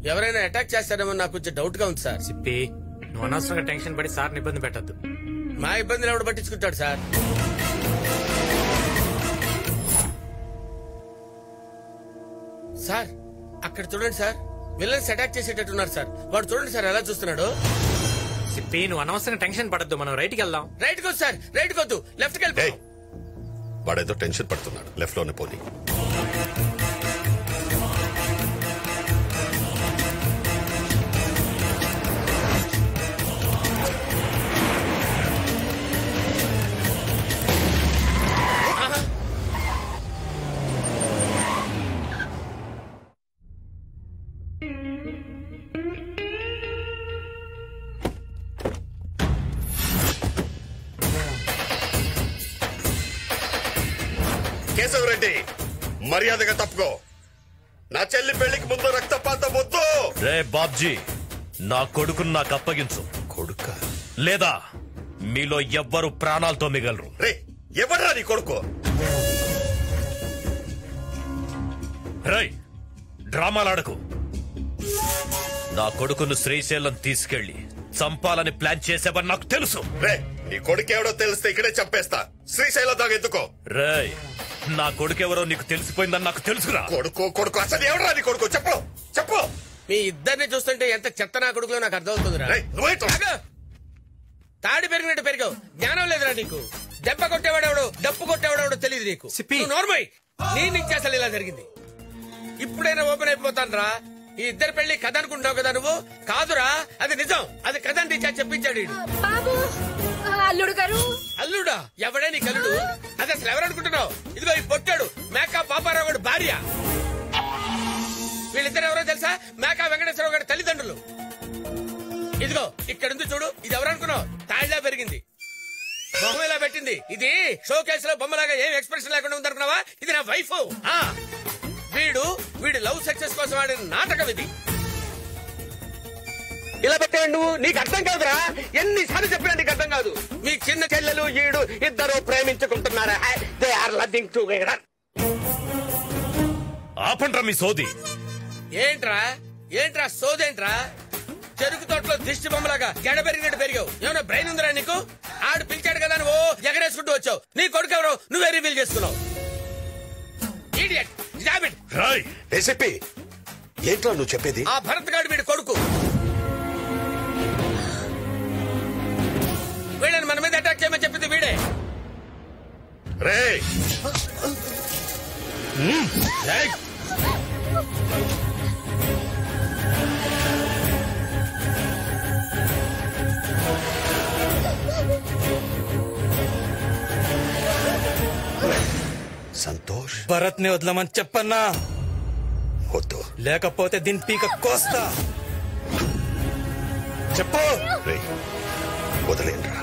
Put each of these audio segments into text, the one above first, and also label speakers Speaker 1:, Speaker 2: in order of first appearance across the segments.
Speaker 1: ఎవరైనా అటాక్ చేస్తారేమో నాకు కొంచెం డౌట్ గా ఉంది సార్.
Speaker 2: సిప్పి, నువ్వు అనవసరంగా టెన్షన్ పడి సార్ని ఇబ్బంది పెట్టద్దు.
Speaker 1: మా ఇబ్బందులు ఎవడు పట్టించుకుంటాడు సార్? సార్ అక్కడ చూడండి సార్, విలన్స్ అటాక్ చేసేటట్టున్నారు సార్. వాడు చూడండి సార్ ఎలా చూస్తున్నాడు.
Speaker 2: సిప్పి, నువ్వు అనవసరంగా టెన్షన్ పడద్దు, మనం రైట్కి వెళ్దాం.
Speaker 1: రైట్ కొద్దు సార్, రైట్ కొద్దు, లెఫ్ట్ కి వెళ్ళి.
Speaker 3: వాడేదో టెన్షన్ పడుతున్నాడు, లెఫ్ట్ లోనే పోనీ. కేశవరెడ్డి, మర్యాదగా తప్పుకో. నా చెల్లి పెళ్లికి ముందు రక్తపాతం వద్దు.
Speaker 4: రే బాబ్జీ, నా కొడుకును నాకు అప్పగించు.
Speaker 3: కొడుక
Speaker 4: లేదా మీలో ఎవ్వరు ప్రాణాలతో మిగలరు.
Speaker 3: రే, ఎవడ్రా నీ కొడుకు?
Speaker 4: రై, డ్రామాలాడకు. నా కొడుకును శ్రీశైలం తీసుకెళ్లి చంపాలని ప్లాన్ చేసేవని నాకు తెలుసు.
Speaker 3: రే, నీ కొడుకేవడో తెలిస్తే ఇక్కడే చంపేస్తా. శ్రీశైలం దాకా ఎందుకో.
Speaker 4: రేయ్, నా కొడుకెవరో నీకు తెలిసిపోయిందని నాకు తెలుసురా.
Speaker 3: కొడుకు అసలు ఎవరా నీ కొడుకు? చెప్పు చెప్పు.
Speaker 1: మీ ఇద్దరిని చూస్తుంటే ఎంత చెత్త నా కొడుకులో నాకు అర్థమవుతుందిరా. తాడి పెరిగినట్టు పెరిగావు, జ్ఞానం లేదురా నీకు. దెబ్బ కొట్టేవాడెవడు, డప్పు కొట్టేవాడెవడో తెలియదు నీకు. నోర్మై, నీ నుంచి అసలు ఇలా జరిగింది. ఇప్పుడైనా ఓపెన్ అయిపోతాను రా. ఈ ఇద్దరు పెళ్లి కథ అనుకుంటున్నావు కదా నువ్వు. కాదురా, అది నిజం. అది కథ అని టీచర్ చెప్పించాడు.
Speaker 5: అల్లుడు గారు.
Speaker 1: అల్లుడా? ఎవడే నీ కల్లుడు? అది అసలు ఎవరనుకుంటున్నావు? ఇదిగో ఈ పొట్టాడు మేకా పాపారావు గారు భార్య. వీళ్ళిద్దరు ఎవరో తెలుసా? మేకా వెంకటేశ్వరరావు గారి తల్లిదండ్రులు. ఇదిగో ఇక్కడుంది చూడు, ఇది ఎవరనుకున్నావు? తాళ్ళ పెరిగింది, మొహం ఇలా పెట్టింది. ఇది షో కేసులో బొమ్మలాగా ఏం ఎక్స్ప్రెషన్ లేకుండా ఉందనుకున్నావా? ఇది నా వైఫ్. వీడు లవ్ సక్సెస్ కోసం ఆడిన నాటకం ఇది. ఇలా పెట్టాడు నువ్వు. నీకు అర్థం కాదురా. ఎన్నిసార్లు చెప్పినా నీకు అర్థం కాదు. మీ చిన్న చెల్లెలు ఈడు ఇద్దరు ప్రేమించుకుంటున్నారా? They are loving together.
Speaker 4: ఆపండ్రా మీ సోది.
Speaker 1: ఏంట్రా సోదేంట్రా? చెరుకు తోటలో దిష్టి బొమ్మలాగా గడ పెరిగినట్టు పెరిగావు. ఏమైనా బ్రెయిన్ ఉందిరా నీకు? ఆడు పిలిచాడు కదా నువ్వు ఎగరేసుకుంటూ వచ్చావు. నీ కొడుకు ఎవరో నువ్వే రివీల్ చేసుకున్నావు.
Speaker 3: ఏంట్రా నువ్వు చెప్పేది?
Speaker 1: ఆ భరత్ గాడు వీడి కొడుకు. వీళ్ళని మన మీద అటాక్ చేయమని చెప్పింది వీడే.
Speaker 3: సంతోష్,
Speaker 2: భరత్ ని వదలమని చెప్పన్నా.
Speaker 3: వద్దు,
Speaker 2: లేకపోతే దీని పీక కోస్తా. చెప్పు.
Speaker 3: వదిలేండ్రా.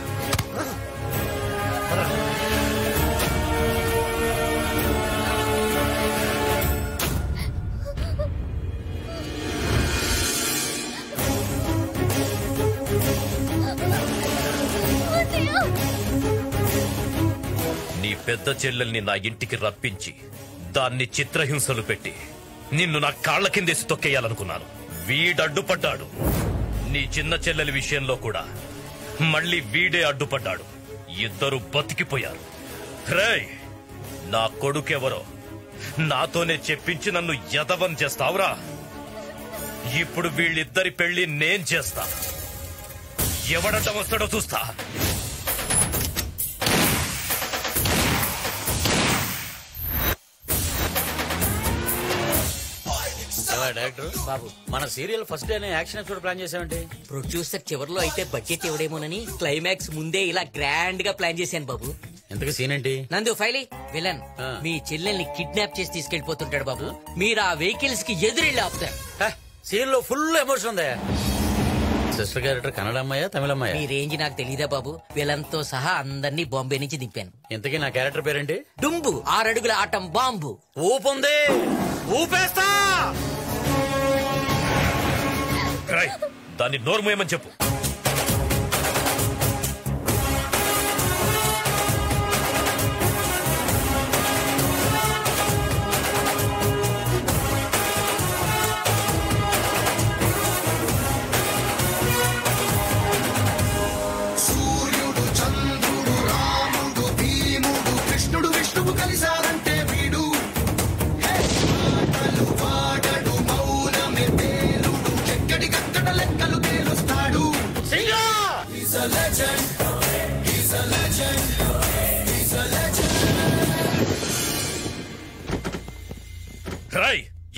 Speaker 4: నీ పెద్ద చెల్లెల్ని నా ఇంటికి రప్పించి దాన్ని చిత్రహింసలు పెట్టి నిన్ను నా కాళ్ల కిందేసి తొక్కేయాలనుకున్నాను. వీడడ్డుపడ్డాడు. నీ చిన్న చెల్లెలి విషయంలో కూడా మళ్ళీ వీడే అడ్డుపడ్డాడు. ఇద్దరు బతికిపోయారు. రేయ్, నా కొడుకెవరో నాతోనే చెప్పించి నన్ను యదవం చేస్తావురా. ఇప్పుడు వీళ్ళిద్దరి పెళ్లి నేను చేస్తా. ఎవడట వస్తాడో చూస్తా.
Speaker 6: డైరెక్టర్ బాబు, మన సీరియల్ ఫస్ట్ డేనే యాక్షన్ ఎపిసోడ్ ప్లాన్ చేసామంటే
Speaker 7: ప్రొడ్యూసర్ చివరిలో అయితే బడ్జెట్ ఇవ్వడేమోనని క్లైమాక్స్ ముందే ఇలా గ్రాండ్ గా ప్లాన్ చేశాను బాబు.
Speaker 6: ఎంతగా సీన్ ఏంటి?
Speaker 7: నందు ఫైలీ విలన్ మీ చెల్లెల్ని కిడ్నాప్ చేసి తీసుకెళ్లిపోతుంటాడు బాబు. మీరు ఆ వెహికల్స్ కి ఎదురెళ్ళి ఆపుతారు.
Speaker 6: సీన్ లో ఫుల్ ఎమోషన్ ఉందా? సిస్టర్ క్యారెక్టర్ కన్నడ అమ్మాయా తమిళ అమ్మాయా?
Speaker 7: మీ రేంజ్ నాకు తెలీదా బాబు. విలన్ తో సహా అందరినీ బాంబే నుంచి దింపాను.
Speaker 6: ఇంతకీ నా క్యారెక్టర్ పేరేంటి?
Speaker 7: డుంబు, 6 అడుగుల ఆటం బాంబు.
Speaker 6: ఊపుంది, ఊపేస్తా.
Speaker 4: దాన్ని నోర్మోయమని చెప్పు.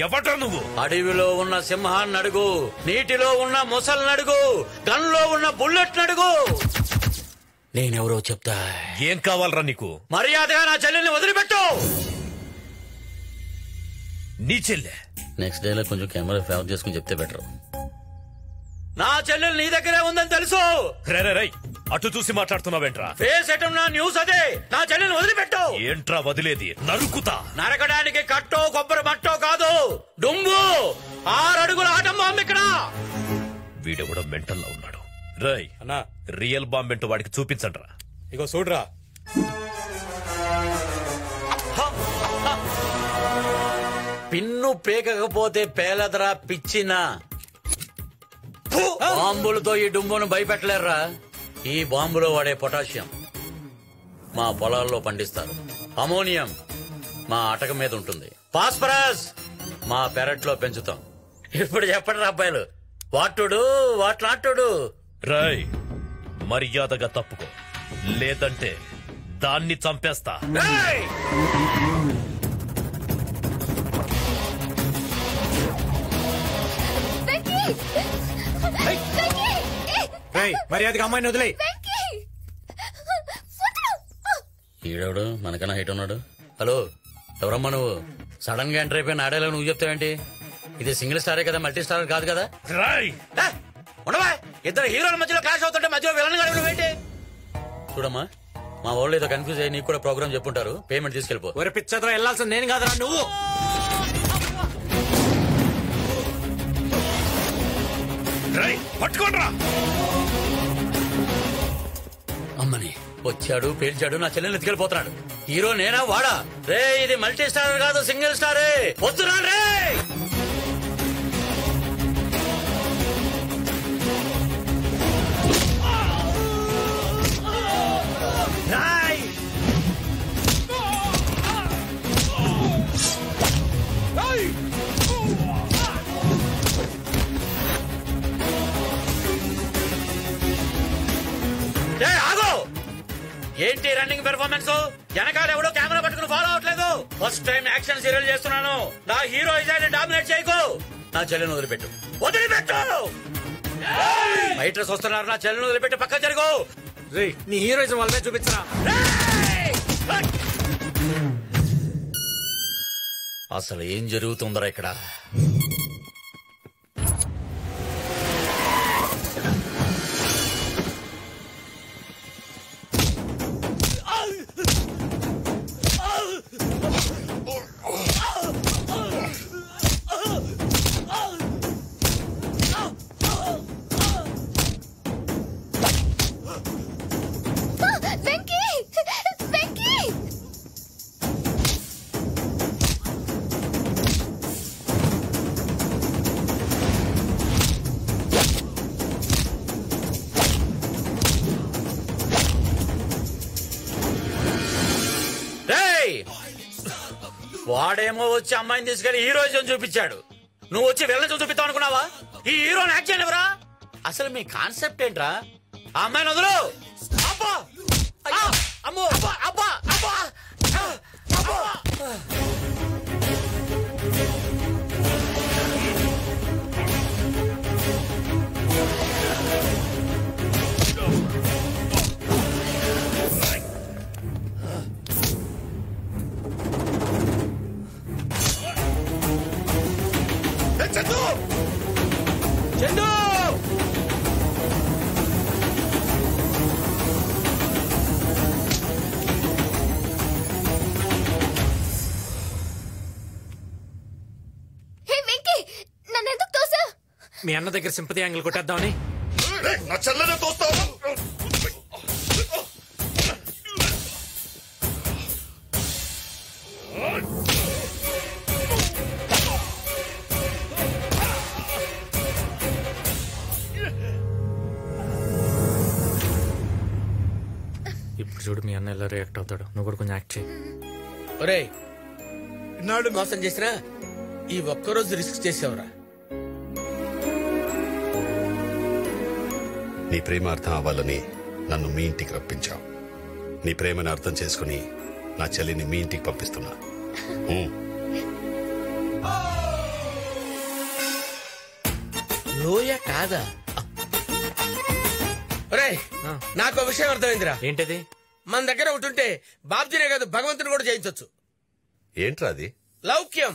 Speaker 4: ఎవడ్రా నువ్వు?
Speaker 6: అడవిలో ఉన్న సింహాన్ని అడుగు, నీటిలో ఉన్న మొసల్ని అడుగు, గన్లో ఉన్న బుల్లెట్ అడుగు. నేనెవరో చెప్తా.
Speaker 4: ఏం కావాలరా నీకు?
Speaker 6: మర్యాదగా నా చెల్లెల్ని వదిలిపెట్టు.
Speaker 4: నీ చెల్లె?
Speaker 6: నెక్స్ట్ డే లో కొంచెం కెమెరా ఫేవర్ చేసుకుని చెప్తే బెటర్. నా చెల్లెలు నీ దగ్గరే ఉందని తెలుసు.
Speaker 4: రై అటు చూసి మాట్లాడుతున్నావేంట్రా?
Speaker 6: ఫేస్ ఎటం నా న్యూస్ అదే. నా చెల్లెల్ని వదిలిపెట్టు.
Speaker 4: ఏంట్రా వదిలేది? నరుకుతా.
Speaker 6: నరకడానికి కట్టో కొబ్బరి మట్టో కాదు, డుంబు 6 అడుగుల ఆటం బాంబు ఇక్కడ.
Speaker 4: వీడెవడో మెంటల్లో ఉన్నాడు. రై
Speaker 8: అన్నా,
Speaker 4: రియల్ బాంబ్ ఏంటో వాడికి చూపించండ్రా.
Speaker 8: ఇగో చూడరా.
Speaker 6: పిన్ను పేకపోతే పేలదరా పిచ్చిన. బాంబులతో ఈ డుంబును భయపెట్టలేరురా. ఈ బాంబులో వాడే పొటాషియం మా పొలాల్లో పండిస్తారు. అమోనియం మా అటక మీద ఉంటుంది. ఫాస్ఫరస్ మా పెరట్లో పెంచుతాం. ఇప్పుడు చెప్పండి అబ్బాయిలు, వాటుడు వాట్లాటుడు.
Speaker 4: రై మర్యాదగా తప్పుకో, లేదంటే దాన్ని చంపేస్తా.
Speaker 2: మర్యాదగా అమ్మాయిని వదిలే.
Speaker 6: ఈడవుడు మనకన్నా హైట్ ఉన్నాడు. హలో, ఎవరమ్మా నువ్వు? సడన్ గా ఎంటర్ అయిపోయిన ఆడేలా నువ్వు చెప్తావేంటి? ఇది సింగిల్ స్టారే కదా, మల్టీ స్టార్ కాదు కదా. ఉండవా, ఇద్దరు హీరోల మధ్యలో క్లాష్ అవుతుంటే మధ్యలో విలన్ గడవడం ఏంటి? చూడమ్మా, మా వాళ్ళు ఏదో కన్ఫ్యూజ్ అయ్యి నీకు కూడా ప్రోగ్రామ్ చెప్పుంటారు. పేమెంట్ తీసుకెళ్ళిపో.
Speaker 2: ఒరే పిచ్చతో వెళ్లాల్సింది నేను కాదురా నువ్వు.
Speaker 4: పట్టుకోండ్రా.
Speaker 6: అమ్మని వచ్చాడు, పేల్చాడు, నా చెల్లెల్ని ఎత్తుకెళ్ళిపోతున్నాడు. హీరో నేనా వాడా? రే ఇది మల్టీ స్టార్ కాదు, సింగిల్ స్టారే. వస్తున్నా రే. ఏంటి రన్నింగ్ పెర్ఫార్మెన్స్? వెనకాల ఎవడో కెమెరా పట్టుకుని ఫాలో అవట్లేదు. ఫస్ట్ టైం యాక్షన్ సీరియల్ చేస్తున్నాను. నా హీరో ఇజాన్ని డామినేట్ చేయకు. నా చెల్లెని వదిలిపెట్టు, వదిలిపెట్టు. ఫైటర్స్ వస్తున్నారు, నా చెల్లెని వదిలిపెట్టు. పక్క జరుగు.
Speaker 2: నీ హీరోయిజం వాళ్ళనే చూపించరా.
Speaker 6: అసలు ఏం జరుగుతుందరా ఇక్కడ? వాడేమో వచ్చి అమ్మాయిని తీసుకెళ్లి హీరోయిజం చూపించాడు. నువ్వు వచ్చి వెళ్ళని చూపిస్తావు అనుకున్నావా? ఈ హీరోని యాక్ట్ చేయలేవరా? అసలు మీ కాన్సెప్ట్ ఏంట్రా? ఆ అమ్మాయిని వదులు. అబ్బా అమ్మో, అబ్బా అబ్బా అబ్బా అబ్బా.
Speaker 3: చందు,
Speaker 6: చందు
Speaker 2: మీ అన్న దగ్గర సింపతి యాంగిల్ కొట్టేద్దామని.
Speaker 3: నా చెల్లెనే తోస్తావా?
Speaker 2: ఇప్పుడు చూడు మీ అన్న ఎలా రియాక్ట్ అవుతాడు. నువ్వు కూడా కొంచెం యాక్ట్ చేయి.
Speaker 1: ఒరేయ్, ఇన్నాళ్ళు మోసం చేసినా ఈ ఒక్కరోజు రిస్క్ చేసావురా.
Speaker 3: నీ ప్రేమ అర్థం అవ్వాలని నన్ను మీ ఇంటికి రప్పించావు. నీ ప్రేమను అర్థం చేసుకుని నా చెల్లిని మీ ఇంటికి పంపిస్తున్నా.
Speaker 1: లోయ కాదా? ఒరేయ్, నాకు విషయం అర్థమైందిరా.
Speaker 2: ఏంటది?
Speaker 1: మన దగ్గర ఒకటి ఉంటే బాబ్జీనే కాదు భగవంతుని కూడా చేయించవచ్చు.
Speaker 3: ఏంట్రా అది?
Speaker 1: లౌక్యం.